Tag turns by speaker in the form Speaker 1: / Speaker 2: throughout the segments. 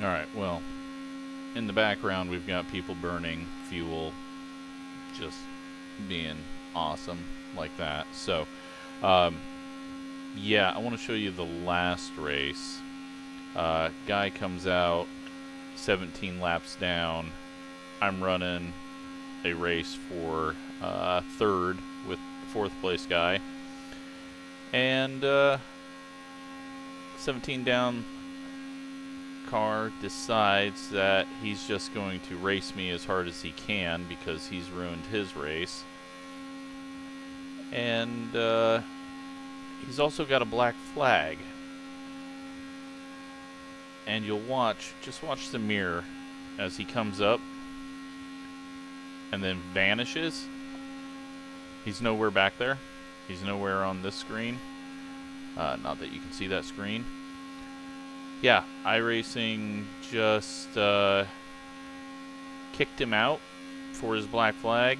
Speaker 1: Alright, well, in the background we've got people burning fuel, just being awesome like that. So, yeah, I want to show you the last race. Guy comes out, 17 laps down. I'm running a race for third with fourth place guy. And 17 down car decides that he's just going to race me as hard as he can because he's ruined his race. And he's also got a black flag. And you'll just watch the mirror as he comes up and then vanishes. He's nowhere back there. He's nowhere on this screen. Not that you can see that screen. Yeah, iRacing just kicked him out for his black flag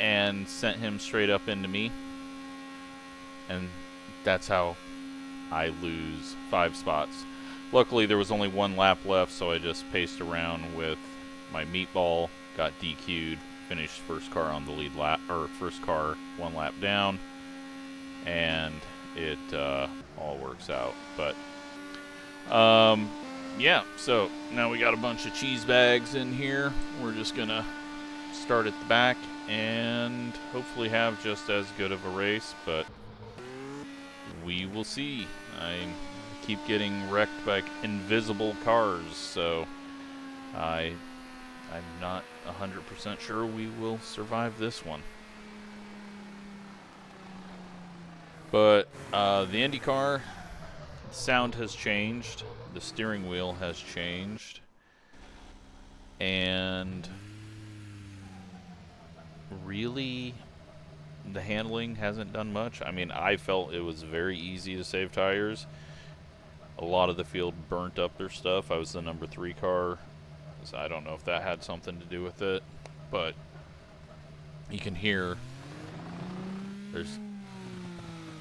Speaker 1: and sent him straight up into me. And that's how I lose 5 spots. Luckily, there was only 1 lap left, so I just paced around with my meatball, got DQ'd, finished first car on the lead lap, or first car 1 lap down, and it all works out. But yeah, so now we got a bunch of cheese bags in here. We're just gonna start at the back and hopefully have just as good of a race, but we will see. I keep getting wrecked by invisible cars, so I'm not 100% sure we will survive this one. But the IndyCar sound has changed, the steering wheel has changed, and really the handling hasn't done much. I mean, I felt it was very easy to save tires. A lot of the field burnt up their stuff. I was the number 3 car, so I don't know if that had something to do with it, but you can hear there's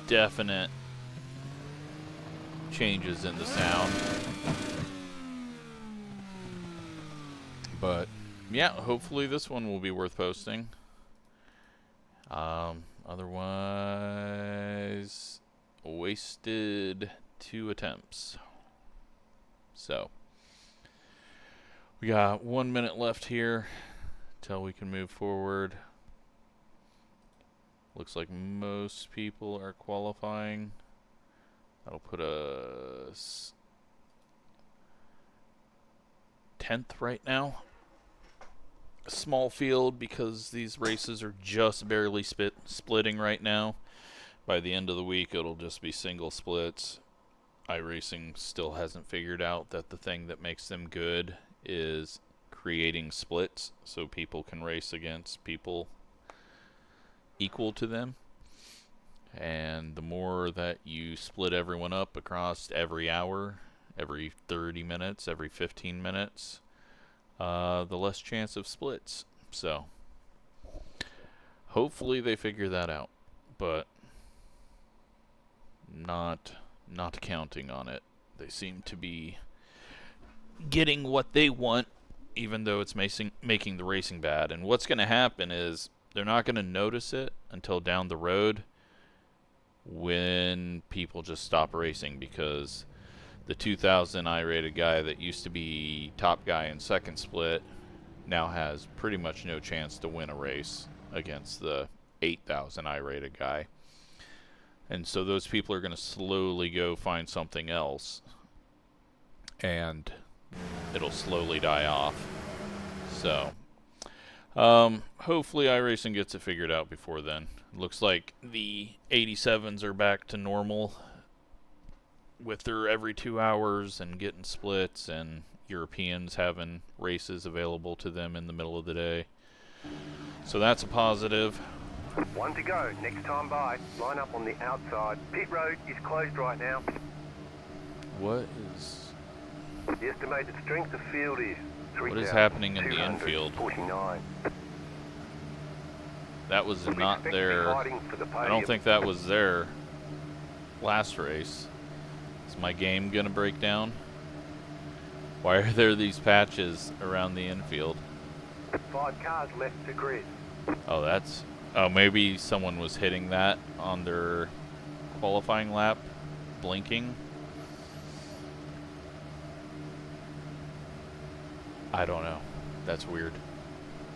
Speaker 1: definite changes in the sound. But yeah, hopefully this one will be worth posting. Otherwise, wasted 2 attempts. So, we got 1 minute left here till we can move forward. Looks like most people are qualifying. That'll put us 10th right now. A small field because these races are just barely splitting right now. By the end of the week, it'll just be single splits. iRacing still hasn't figured out that the thing that makes them good is creating splits so people can race against people equal to them. And the more that you split everyone up across every hour, every 30 minutes, every 15 minutes, the less chance of splits. So hopefully they figure that out, but not counting on it. They seem to be getting what they want, even though it's making the racing bad. And what's going to happen is they're not going to notice it until down the road when people just stop racing, because the 2000 I-rated guy that used to be top guy in second split now has pretty much no chance to win a race against the 8000 I-rated guy. And so those people are going to slowly go find something else, and it'll slowly die off. So hopefully iRacing gets it figured out before then. Looks like the 87s are back to normal with their every 2 hours and getting splits, and Europeans having races available to them in the middle of the day. So that's a positive.
Speaker 2: 1 to go, next time by. Line up on the outside. Pit road is closed right now.
Speaker 1: What is...
Speaker 2: The estimated strength of field is 3,249.
Speaker 1: What is happening in the infield? That was not there. I don't think that was there last race. Is my game gonna break down? Why are there these patches around the infield?
Speaker 2: 5 cars left to grid.
Speaker 1: Oh, that's... Oh, maybe someone was hitting that on their qualifying lap, blinking. I don't know. That's weird.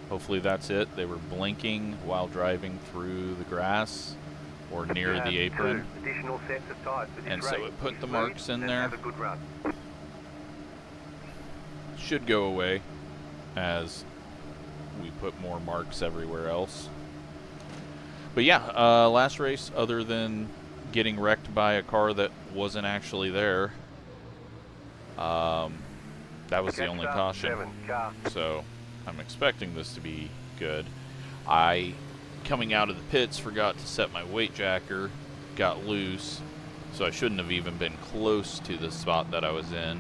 Speaker 1: Hopefully that's it. They were blinking while driving through the grass or near the apron.
Speaker 2: 2 additional sets of tires for this
Speaker 1: And
Speaker 2: race.
Speaker 1: so it put
Speaker 2: Be
Speaker 1: the
Speaker 2: smooth
Speaker 1: marks in
Speaker 2: and
Speaker 1: there.
Speaker 2: Have a good run.
Speaker 1: Should go away as we put more marks everywhere else. But yeah, last race, other than getting wrecked by a car that wasn't actually there, that was the only caution. So I'm expecting this to be good. I, coming out of the pits, forgot to set my weight jacker, got loose, so I shouldn't have even been close to the spot that I was in,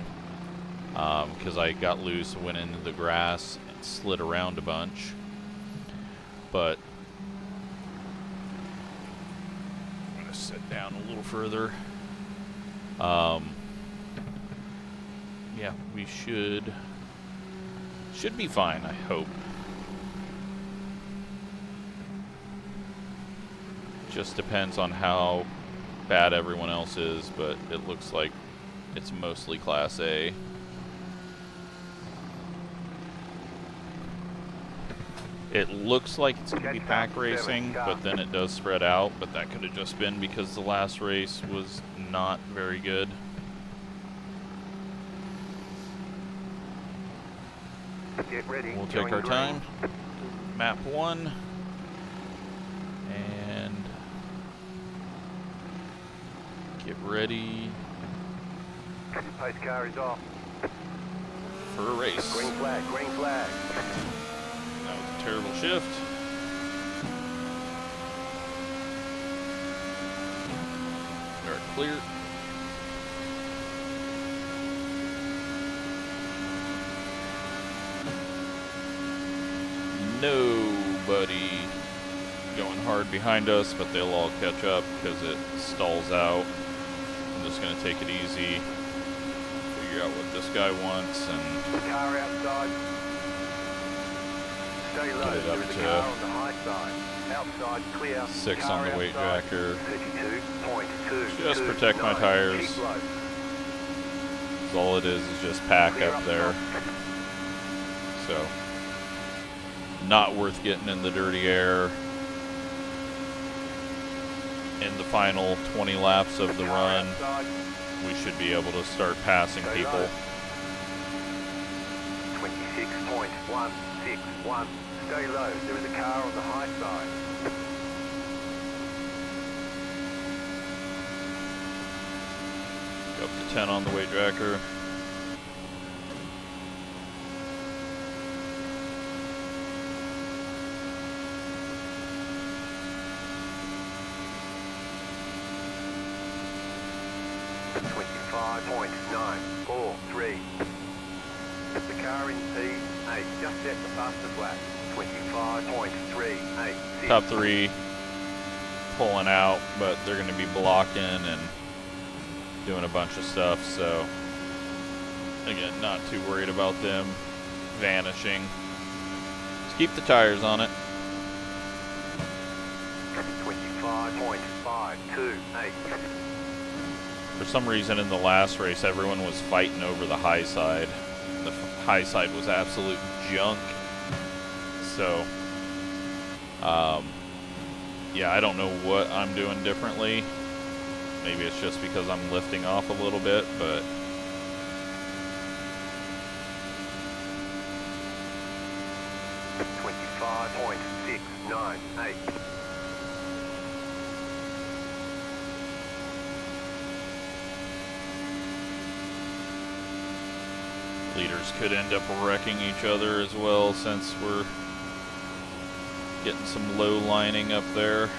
Speaker 1: because I got loose, went into the grass, and slid around a bunch. But I'm going to sit down a little further. Yeah, we should be fine, I hope. Just depends on how bad everyone else is, but it looks like it's mostly Class A. It looks like it's going to be pack racing, but then it does spread out, but that could have just been because the last race was not very good.
Speaker 2: Get ready.
Speaker 1: We'll take our time. Map 1. And get ready
Speaker 2: Pace car is off.
Speaker 1: for a race.
Speaker 2: Green flag, green flag.
Speaker 1: That was a terrible shift. We are clear. Nobody going hard behind us, but they'll all catch up because it stalls out. I'm just going to take it easy, figure out what this guy wants, and
Speaker 2: Car outside. Stay low.
Speaker 1: Get it up
Speaker 2: There is
Speaker 1: to
Speaker 2: a car on the high side. Outside, clear.
Speaker 1: 6
Speaker 2: Car
Speaker 1: on the weight
Speaker 2: outside.
Speaker 1: jacker.
Speaker 2: 32.2.
Speaker 1: Just protect my tires.
Speaker 2: Keep low.
Speaker 1: 'Cause all it is just pack
Speaker 2: Clear
Speaker 1: up there. So, not worth getting in the dirty air in the final 20 laps of the
Speaker 2: Car
Speaker 1: run.
Speaker 2: outside.
Speaker 1: We should be able to start passing
Speaker 2: Stay
Speaker 1: people.
Speaker 2: low. 26.161. Stay low. There is a car on the high side.
Speaker 1: Go up to 10 on the weight jacker.
Speaker 2: The car in P8 just set the fastest lap. 25.386.
Speaker 1: Top 3 pulling out, but they're going to be blocking and doing a bunch of stuff, so again, not too worried about them vanishing. Just keep the tires on it.
Speaker 2: 25.528.
Speaker 1: For some reason in the last race, everyone was fighting over the high side. The high side was absolute junk. So, yeah, I don't know what I'm doing differently. Maybe it's just because I'm lifting off a little bit, but
Speaker 2: .698.
Speaker 1: leaders could end up wrecking each other as well, since we're getting some low lining up there.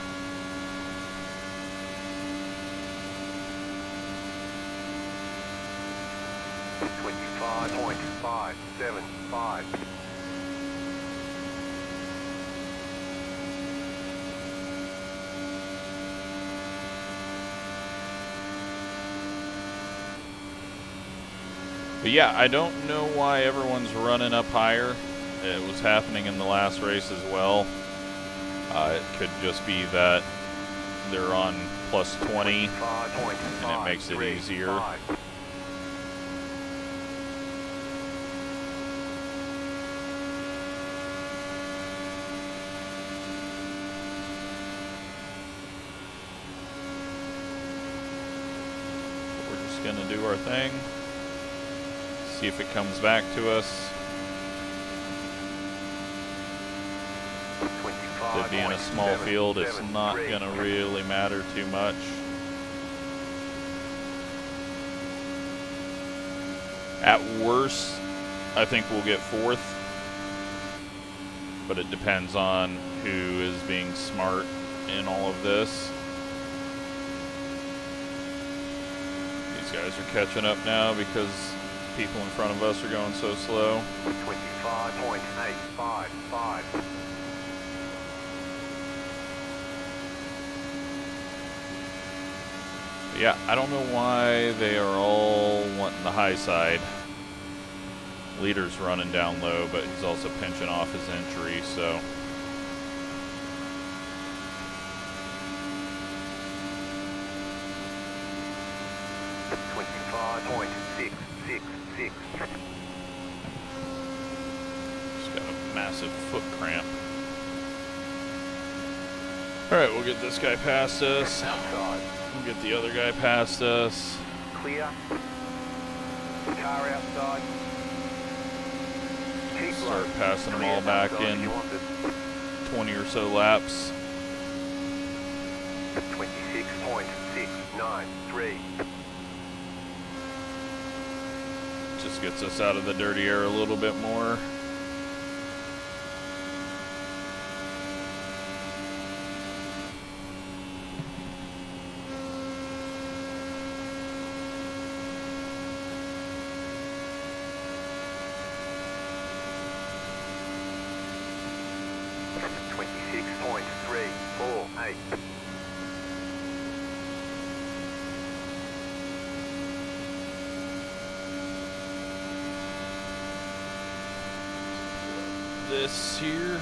Speaker 2: .575.
Speaker 1: But yeah, I don't know why everyone's running up higher. It was happening in the last race as well. It could just be that they're on plus 20 and it makes it easier. We're just gonna do our thing. See if it comes back to us. It being a small field, it's not going to really matter too much. At worst, I think we'll get 4th. But it depends on who is being smart in all of this. These guys are catching up now because people in front of us are going so slow.
Speaker 2: 25.855.
Speaker 1: Yeah, I don't know why they are all wanting the high side. Leader's running down low, but he's also pinching off his entry, so. Just got a massive foot cramp. Alright, we'll get this guy past us. We'll get the other guy past us.
Speaker 2: Clear. Car outside. Keep
Speaker 1: Start
Speaker 2: low.
Speaker 1: passing them all back in 20 or so laps.
Speaker 2: 26.693.
Speaker 1: Just gets us out of the dirty air a little bit more. This here.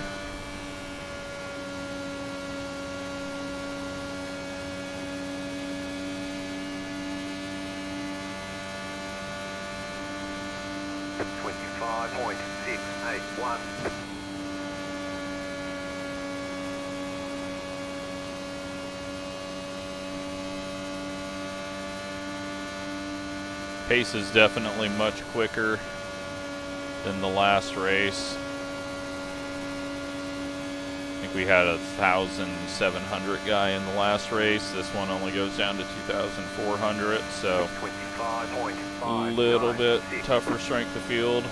Speaker 2: .681.
Speaker 1: Pace is definitely much quicker than the last race. I think we had 1,700 guy in the last race. This one only goes down to 2,400, so a little bit tougher strength of field.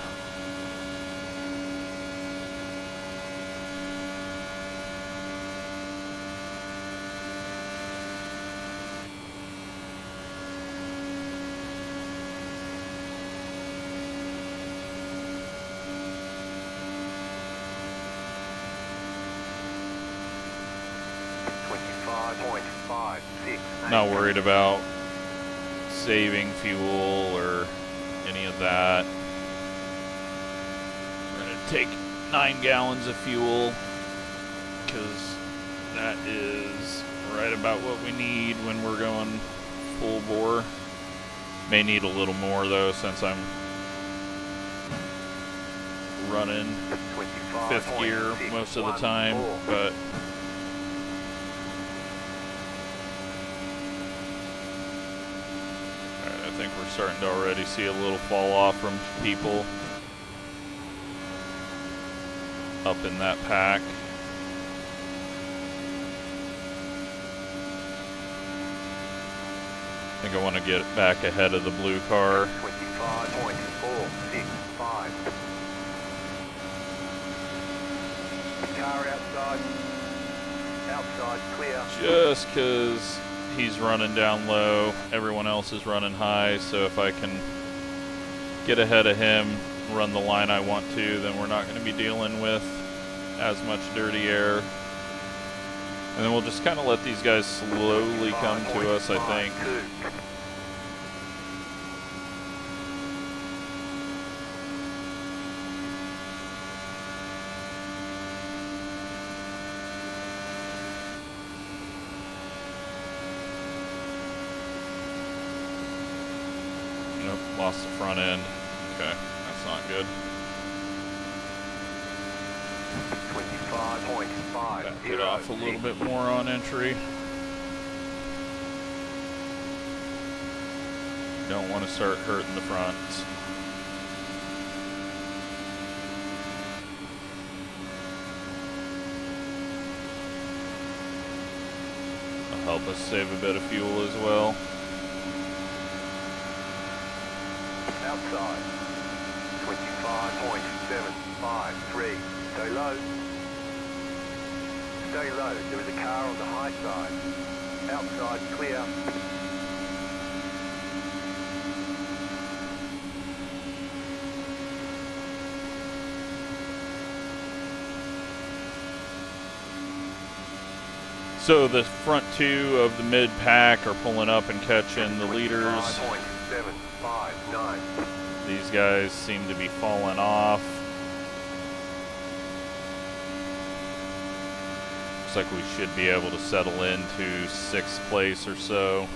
Speaker 1: Not worried about saving fuel or any of that. We're going to take 9 gallons of fuel because that is right about what we need when we're going full bore. May need a little more though since I'm running 5th gear most of the time, but I think we're starting to already see a little fall off from people up in that pack. I think I want to get back ahead of the blue car.
Speaker 2: 25.465. Car outside. Outside, clear.
Speaker 1: Just because he's running down low, everyone else is running high, so if I can get ahead of him, run the line I want to, then we're not going to be dealing with as much dirty air. And then we'll just kind of let these guys slowly come to us, I think. Nope, lost the front end. Okay, that's not good.
Speaker 2: 25.5.
Speaker 1: Back it off a little bit more on entry. Don't want to start hurting the fronts. It'll help us save a bit of fuel as well.
Speaker 2: Outside. 25.753. Stay low. Stay low. There is a car on the high side. Outside, clear.
Speaker 1: So the front two of the mid pack are pulling up and catching the leaders.
Speaker 2: 25.759.
Speaker 1: These guys seem to be falling off. Looks like we should be able to settle into 6th place or so.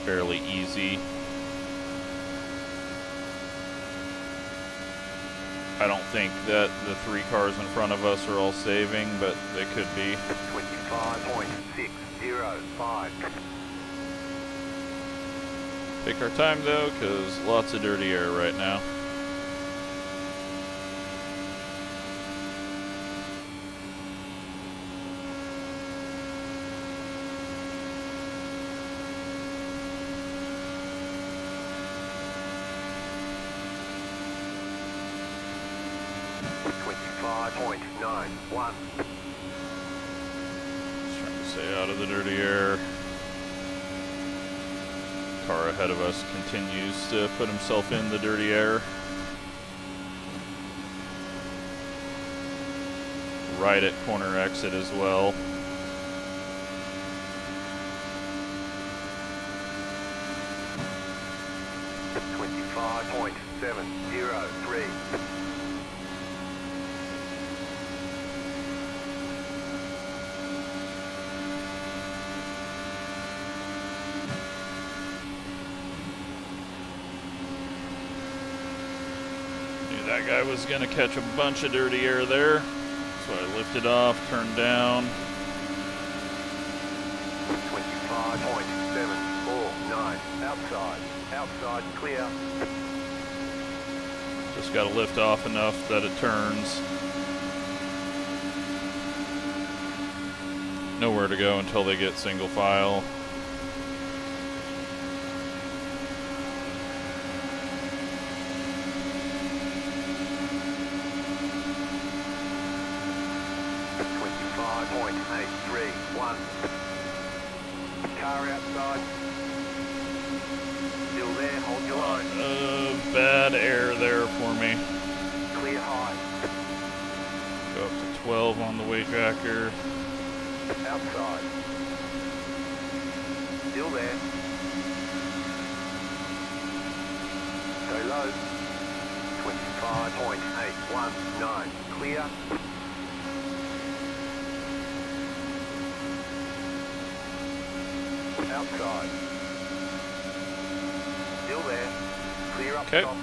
Speaker 1: Fairly easy. I don't think that the 3 cars in front of us are all saving, but they could be.
Speaker 2: 25.605.
Speaker 1: Take our time though, because lots of dirty air right now. Just trying to stay out of the dirty air. Car ahead of us continues to put himself in the dirty air. Right at corner exit as well.
Speaker 2: .703.
Speaker 1: That guy was going to catch a bunch of dirty air there, so I lifted off, turned down.
Speaker 2: 25.749. Outside. Outside, clear.
Speaker 1: Just got to lift off enough that it turns. Nowhere to go until they get single file.
Speaker 2: Car outside. Still there, hold your line.
Speaker 1: Bad air there for me.
Speaker 2: Clear high.
Speaker 1: Go up to 12 on the weight jacker.
Speaker 2: Outside. Still there. Stay low. 25.819. Clear. Outside. Still there. Clear up top.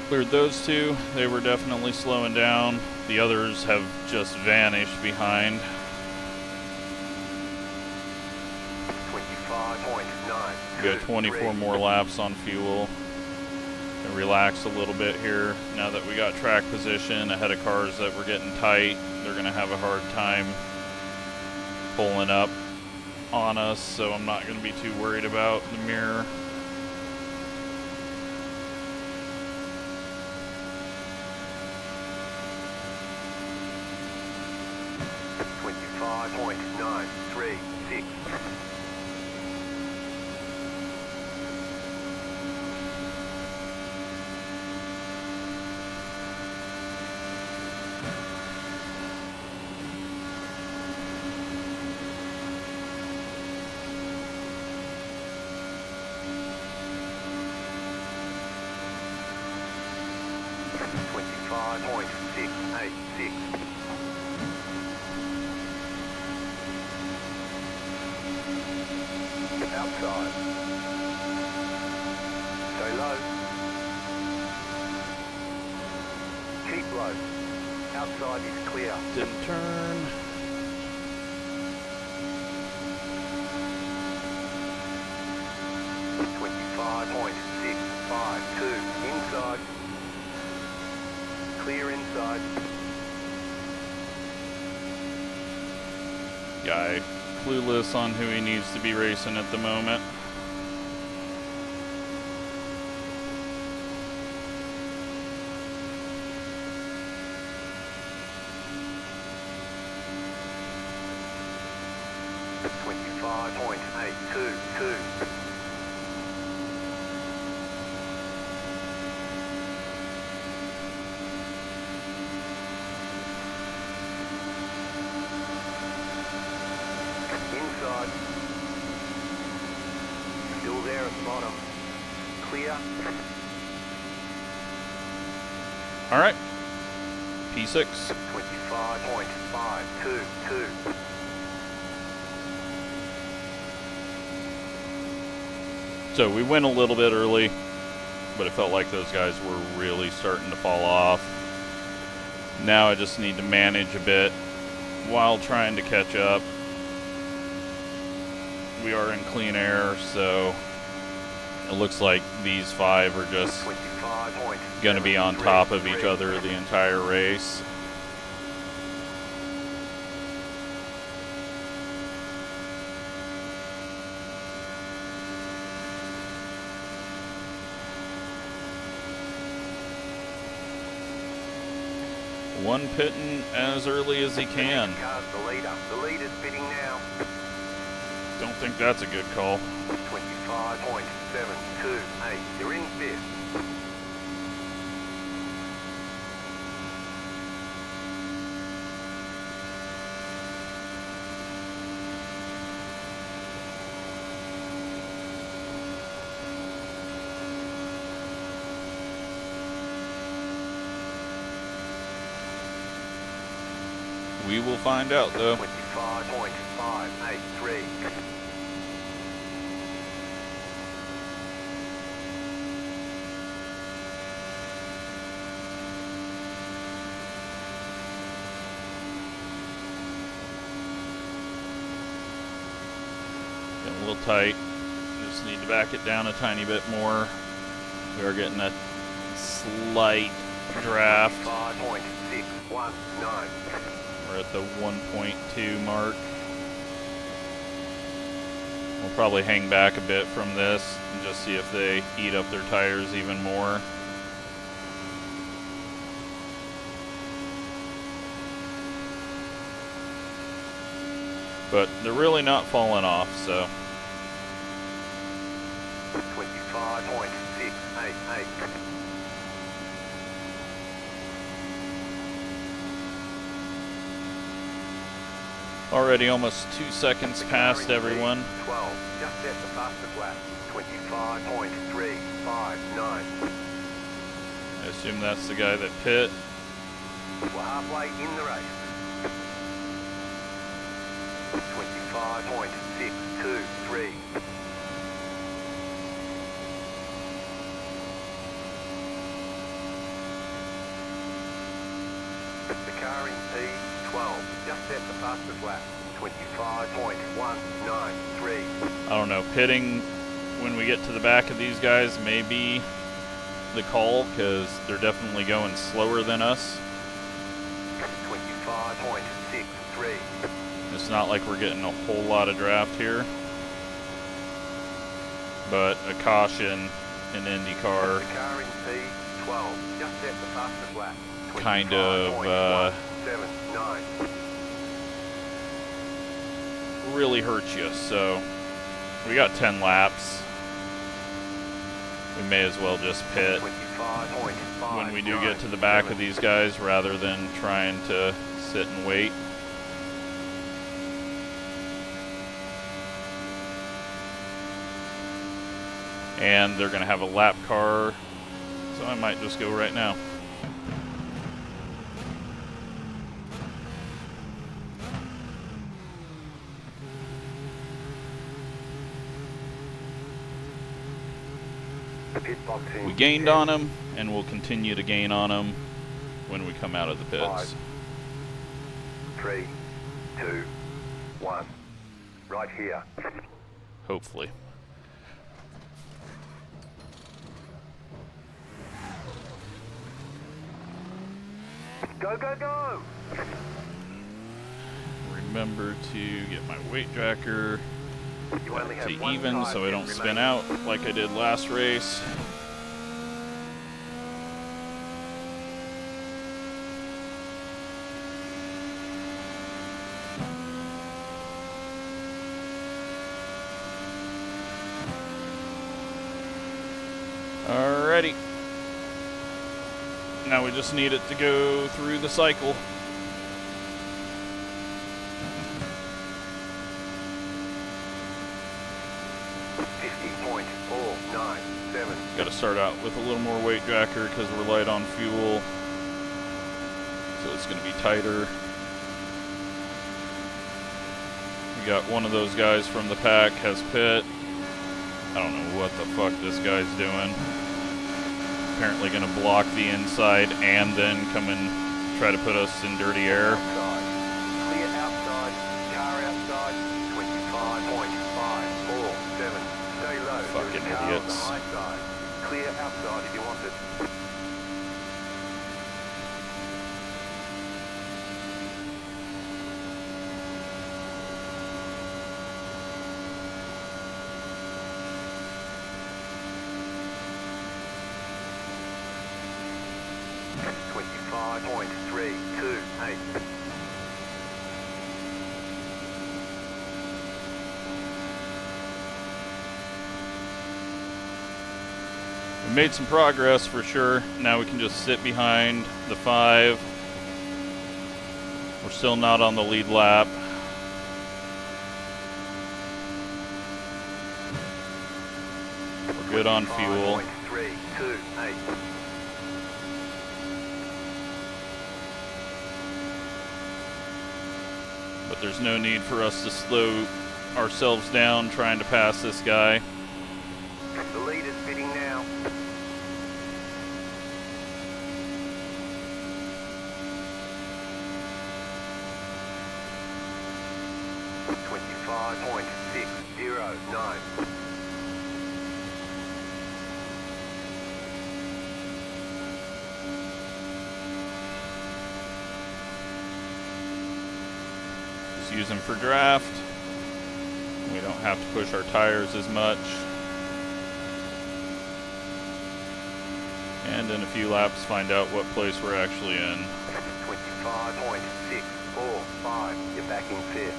Speaker 1: Cleared those two. They were definitely slowing down. The others have just vanished behind.
Speaker 2: 25.9.
Speaker 1: We got 24 more laps on fuel. And relax a little bit here. Now that we got track position ahead of cars that were getting tight, they're going to have a hard time pulling up on us, so I'm not going to be too worried about the mirror.
Speaker 2: .936. .686. Outside. low. Keep low. Outside is clear.
Speaker 1: Didn't turn. .652 inside. Clear inside. Guy clueless on who he needs to be racing at the moment. .822. Inside. Still there at the bottom. Clear. All right. P6.
Speaker 2: 25.522.
Speaker 1: So we went a little bit early, but it felt like those guys were really starting to fall off. Now I just need to manage a bit while trying to catch up. We are in clean air, so it looks like these five are just going to be on top of each other the entire race. One pitting as early as he can.
Speaker 2: The leader's pitting now.
Speaker 1: Don't think that's a good call.
Speaker 2: 25.728. You're in fifth.
Speaker 1: We will find out, though.
Speaker 2: 25.583.
Speaker 1: Getting a little tight. Just need to back it down a tiny bit more. We are getting a slight draft.
Speaker 2: 5.619.
Speaker 1: We're at the 1.2 mark. We'll probably hang back a bit from this and just see if they eat up their tires even more. But they're really not falling off, so.
Speaker 2: 25.688.
Speaker 1: Already almost 2 seconds past everyone.
Speaker 2: 12, just at the fastest lap. 25.359.
Speaker 1: I assume that's the guy that pit.
Speaker 2: We're halfway in the race. 25.623. The car in P12, just at the fastest lap. 25.193.
Speaker 1: I don't know, pitting when we get to the back of these guys may be the call, because they're definitely going slower than us.
Speaker 2: 25.63.
Speaker 1: It's not like we're getting a whole lot of draft here, but a caution in IndyCar
Speaker 2: The car in P12, just at the fastest lap.
Speaker 1: kind of
Speaker 2: 25.179.
Speaker 1: really hurts you. So we got 10 laps. We may as well just pit when we do get to the back of these guys rather than trying to sit and wait. And they're going to have a lap car, so I might just go right now.
Speaker 2: Pit box in
Speaker 1: We gained
Speaker 2: 10,
Speaker 1: on him, and we'll continue to gain on him when we come out of the pits.
Speaker 2: 5, 3, 2, 1. Right here.
Speaker 1: Hopefully.
Speaker 2: Go, go, go!
Speaker 1: Remember to get my weight tracker
Speaker 2: You only have
Speaker 1: to
Speaker 2: one
Speaker 1: even
Speaker 2: tire
Speaker 1: so I don't
Speaker 2: pit
Speaker 1: spin
Speaker 2: remaining.
Speaker 1: out like I did last race. Alrighty. Now we just need it to go through the cycle. Got to start out with a little more weight jacker because we're light on fuel. So it's going to be tighter. We got one of those guys from the pack has pit. I don't know what the fuck this guy's doing. Apparently going to block the inside and then come and try to put us in dirty air.
Speaker 2: Clear outside, car outside, 25.547. Stay low.
Speaker 1: Fucking
Speaker 2: There's a car on the
Speaker 1: idiots.
Speaker 2: high side. Clear outside if you want it. .328.
Speaker 1: We made some progress for sure. Now we can just sit behind the 5. We're still not on the lead lap. We're good on fuel.
Speaker 2: 25.328.
Speaker 1: But there's no need for us to slow ourselves down trying to pass this guy.
Speaker 2: The lead is fitting now. .25.609.
Speaker 1: Just use them for draft. We don't have to push our tires as much. And in a few laps find out what place we're actually in.
Speaker 2: 25.645. You're back in 5th.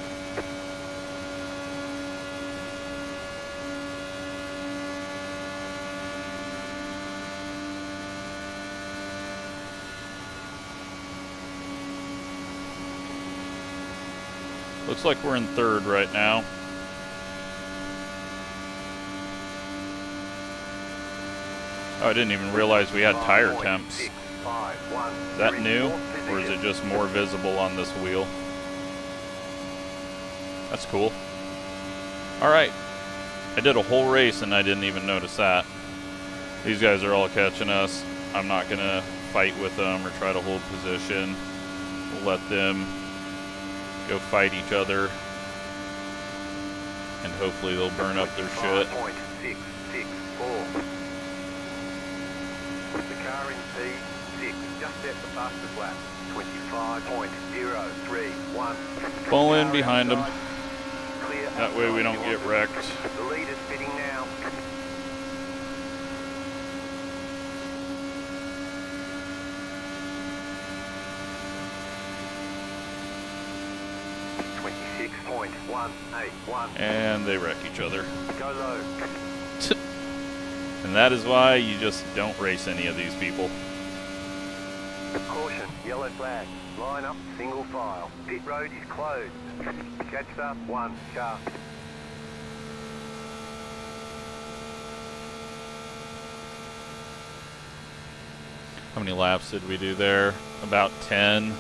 Speaker 1: Looks like we're in 3rd right now. Oh, I didn't even realize we had tire temps. Is that new, or is it just more visible on this wheel? That's cool. Alright. I did a whole race and I didn't even notice that. These guys are all catching us. I'm not going to fight with them or try to hold position. We'll let them go fight each other. And hopefully they'll burn up their shit.
Speaker 2: 25.664. The car in P6 just set the fastest lap. 25.031.
Speaker 1: Pull in behind them.
Speaker 2: Clear
Speaker 1: That way we don't get wrecked.
Speaker 2: The lead is fitting now. .181.
Speaker 1: And they wreck each other.
Speaker 2: Go low.
Speaker 1: And that is why you just don't race any of these people.
Speaker 2: Caution, yellow flag. Line up, single file. Pit road is closed. Catch up, 1 car.
Speaker 1: How many laps did we do there? About 10.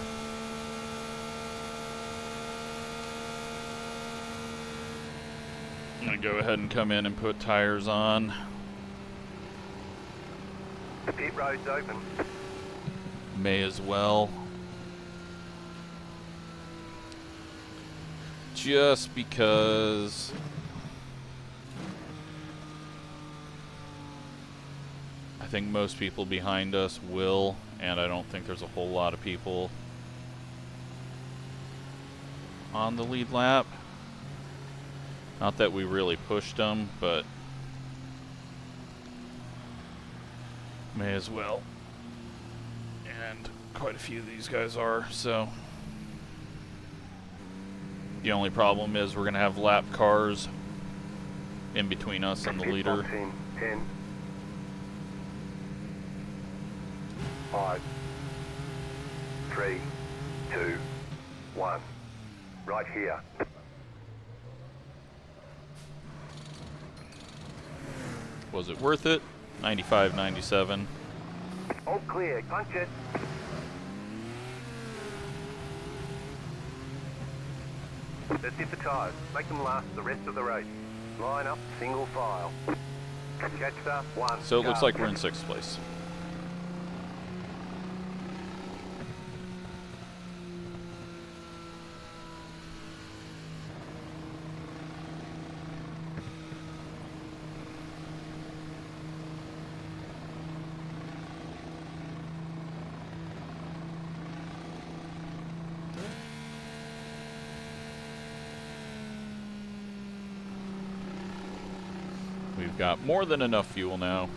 Speaker 1: I'm gonna go ahead and come in and put tires on.
Speaker 2: The pit road's open.
Speaker 1: May as well. Just because I think most people behind us will, and I don't think there's a whole lot of people on the lead lap. Not that we really pushed them, but may as well. And quite a few of these guys are, so. The only problem is we're going to have lap cars in between us and the leader.
Speaker 2: 10, 5, 3, 2, 1. Right here.
Speaker 1: Was it worth it? 95, 97.
Speaker 2: All clear. Punch it. Let's hit the tyres. Make them last the rest of the race. Line up, single file. Catch up, one.
Speaker 1: So it looks like we're in 6th place. We've got more than enough fuel now.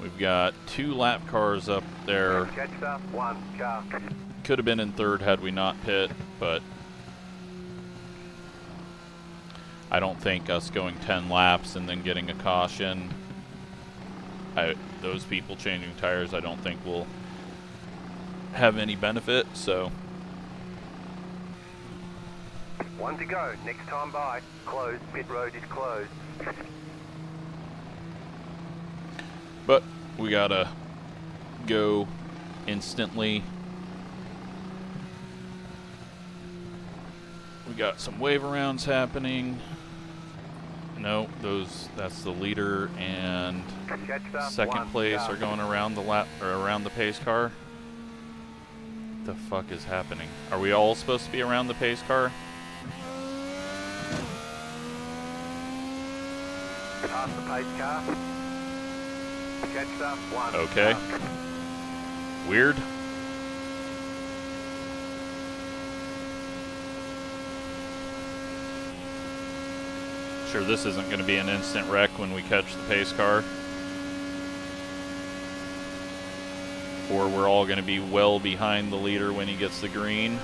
Speaker 1: We've got 2 lap cars up there.
Speaker 2: Catch up, one car.
Speaker 1: Could have been in 3rd had we not pit, but I don't think us going 10 laps and then getting a caution, those people changing tires, I don't think will have any benefit, so.
Speaker 2: 1 to go, next time by. Closed, pit road is closed.
Speaker 1: But we gotta go instantly. We got some wave arounds happening. No, that's the leader and second place are going around the lap or around the pace car. What the fuck is happening? Are we all supposed to be around the pace car?
Speaker 2: Past the pace car. Catch up, one.
Speaker 1: Okay. Weird. Sure, this isn't going to be an instant wreck when we catch the pace car. Or we're all going to be well behind the leader when he gets the green.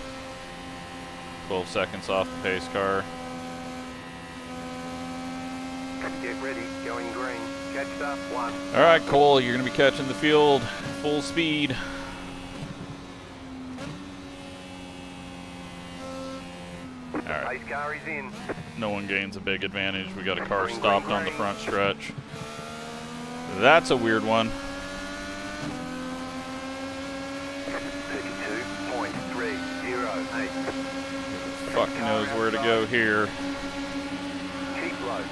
Speaker 1: 12 seconds off the pace car.
Speaker 2: Get ready, going green. Catch up, one.
Speaker 1: All right, Cole, you're going to be catching the field full speed. All right.
Speaker 2: Pace car is in.
Speaker 1: No one gains a big advantage. We got a car stopped on the front stretch. That's a weird one.
Speaker 2: 32.308.
Speaker 1: Fuck knows where to go here.
Speaker 2: Keep low.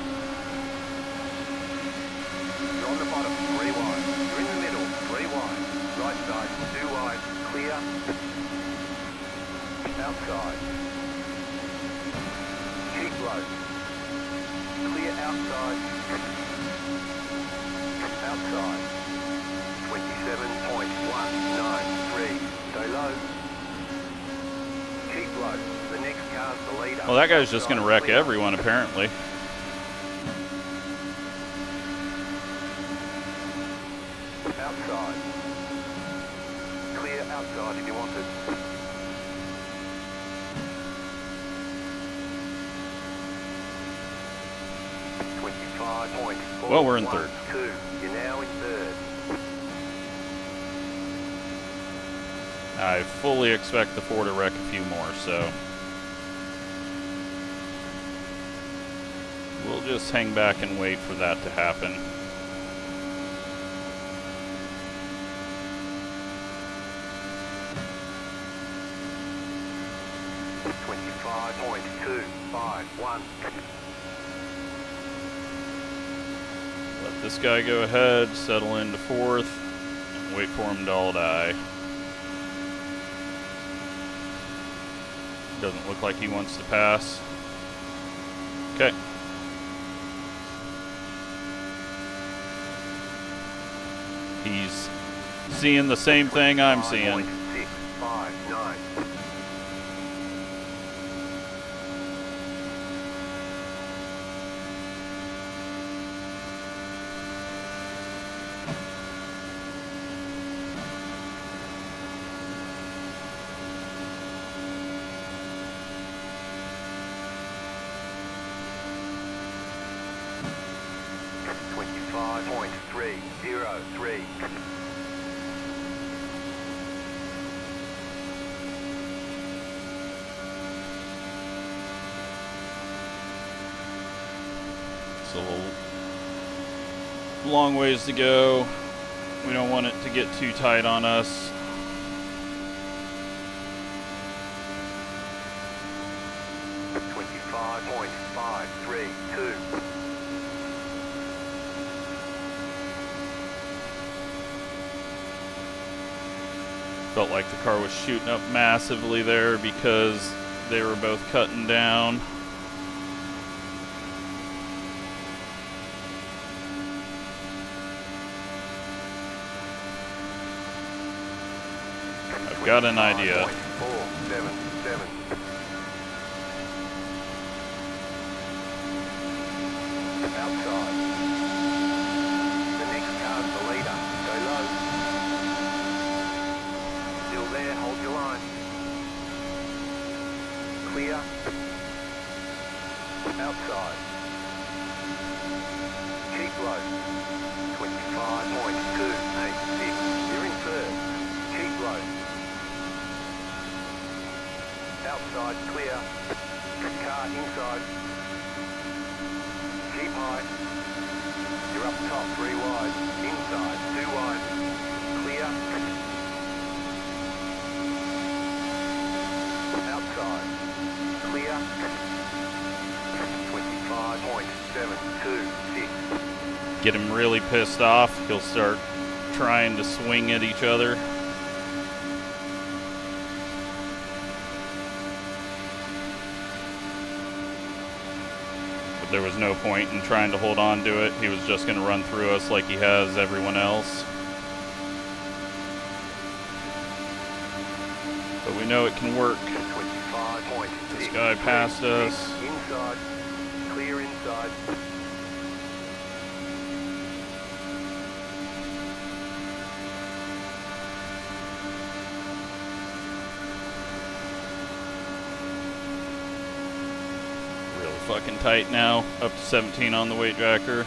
Speaker 2: You're on the bottom, 3 wide. You're in the middle, 3 wide. Right side, 2 wide. Clear. Outside. Keep low. Clear outside. Outside. 27.193. Stay low. Keep low. The next car's the leader.
Speaker 1: Well, that guy's just going to wreck everyone, apparently.
Speaker 2: Outside. Clear outside if you want it.
Speaker 1: Well, we're in 3rd.
Speaker 2: You're now in 3rd.
Speaker 1: I fully expect the 4 to wreck a few more, so we'll just hang back and wait for that to happen. this guy go ahead, settle into fourth, and wait for him to all die. Doesn't look like he wants to pass. Okay. He's seeing the same thing I'm seeing.
Speaker 2: 659. .303.
Speaker 1: So a long ways to go. We don't want it to get too tight on us.
Speaker 2: .532.
Speaker 1: Felt like the car was shooting up massively there because they were both cutting down. I've got an idea.
Speaker 2: 477. Outside. The next car's the leader. Go low. Still there, hold your line. Clear. Outside. Keep low. 25.286. You're in third. Keep low. Outside, clear. Car inside. Keep high. You're up top, 3 wide. Inside, 2 wide. Clear. Outside. Clear. 25.726.
Speaker 1: Get him really pissed off. He'll start trying to swing at each other. But there was no point in trying to hold on to it. He was just going to run through us like he has everyone else. But we know it can work.
Speaker 2: 25.6.
Speaker 1: This guy passed us.
Speaker 2: Inside. Clear inside.
Speaker 1: Really fucking tight now. Up to 17 on the weight jacker.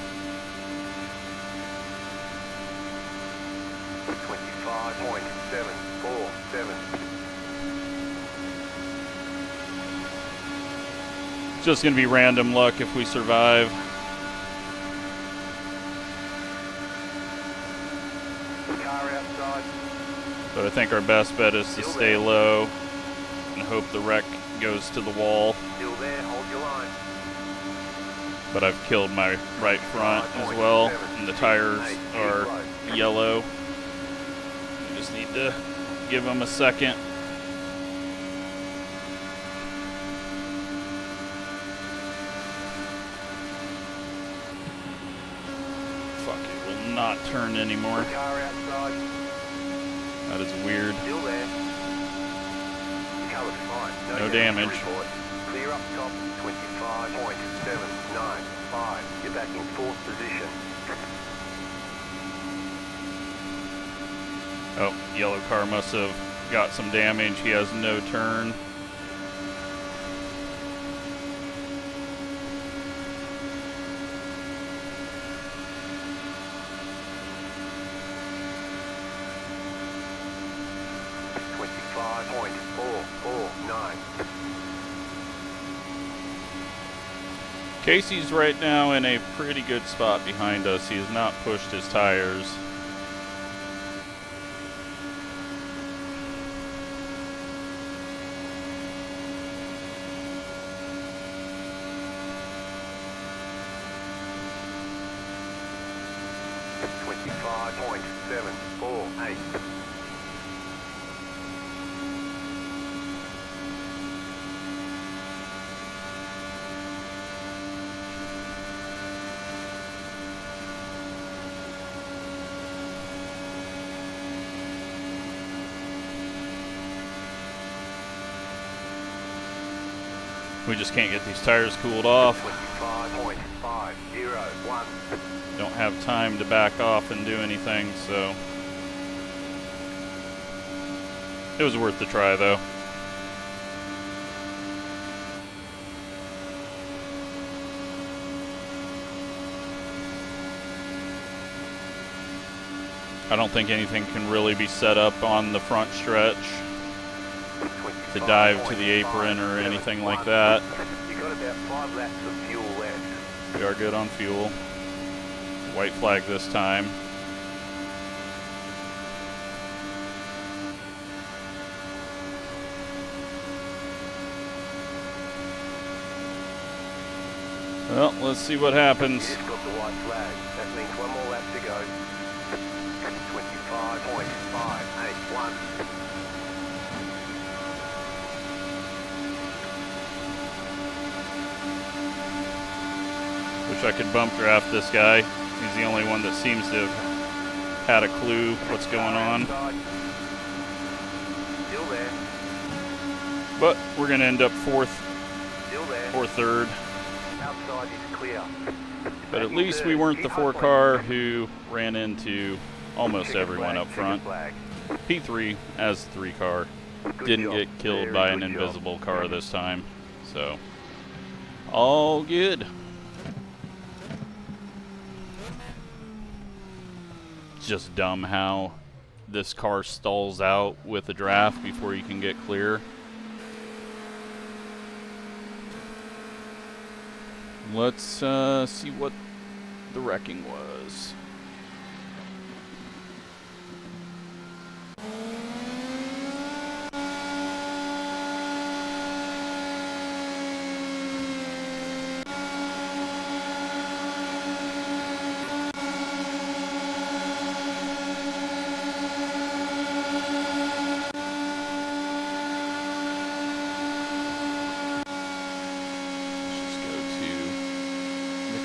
Speaker 2: 25.747.
Speaker 1: It's just going to be random luck if we survive.
Speaker 2: Car outside.
Speaker 1: But I think our best bet is to stay low and hope the wreck goes to the wall.
Speaker 2: Still there, hold your line.
Speaker 1: But I've killed my right front as well, and the tires are yellow. We just need to give them a second. Fuck, it will not turn anymore.
Speaker 2: Car outside.
Speaker 1: That is weird.
Speaker 2: Still there. The car looks fine.
Speaker 1: No damage.
Speaker 2: Report. Clear up top. 25.795. You're back in fourth position.
Speaker 1: Oh, yellow car must have got some damage. He has no turn. Casey's right now in a pretty good spot behind us. He has not pushed his tires.
Speaker 2: 25.748.
Speaker 1: We just can't get these tires cooled off.
Speaker 2: 25.501.
Speaker 1: Don't have time to back off and do anything, so it was worth the try, though. I don't think anything can really be set up on the front stretch to dive to the apron or anything like that.
Speaker 2: You got about 5 laps of fuel left.
Speaker 1: We are good on fuel. White flag this time. Well, let's see what happens.
Speaker 2: It's got the white flag. That means one more lap to go. 25.581.
Speaker 1: Wish I could bump draft this guy. He's the only one that seems to have had a clue what's going on.
Speaker 2: Still there.
Speaker 1: But we're going to end up fourth
Speaker 2: Still there.
Speaker 1: or third.
Speaker 2: Outside is clear.
Speaker 1: But at least we weren't the 4 car who ran into almost everyone up front. P3 as 3 car. Didn't get killed by an invisible car this time. So, all good. It's just dumb how this car stalls out with a draft before you can get clear. Let's see what the wrecking was.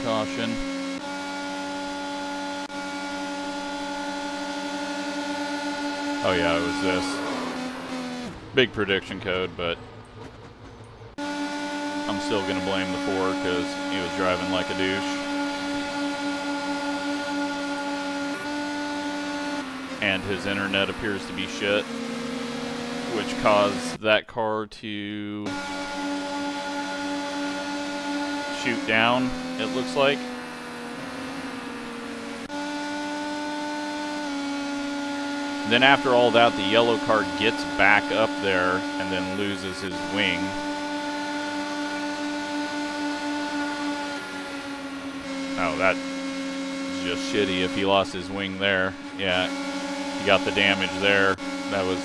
Speaker 1: Caution. Oh yeah, it was this. Big prediction code, but I'm still gonna blame the 4 because he was driving like a douche. And his internet appears to be shit, which caused that car to shoot down, it looks like. Then after all that, the yellow car gets back up there and then loses his wing. Oh, that's just shitty if he lost his wing there. Yeah, he got the damage there. That was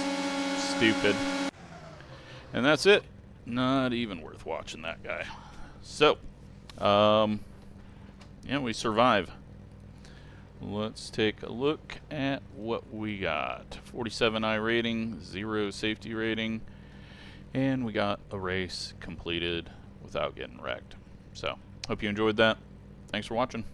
Speaker 1: stupid. And that's it. Not even worth watching that guy. So, yeah, we survive. Let's take a look at what we got. 47 iRating, 0 safety rating, and we got a race completed without getting wrecked. So, hope you enjoyed that. Thanks for watching.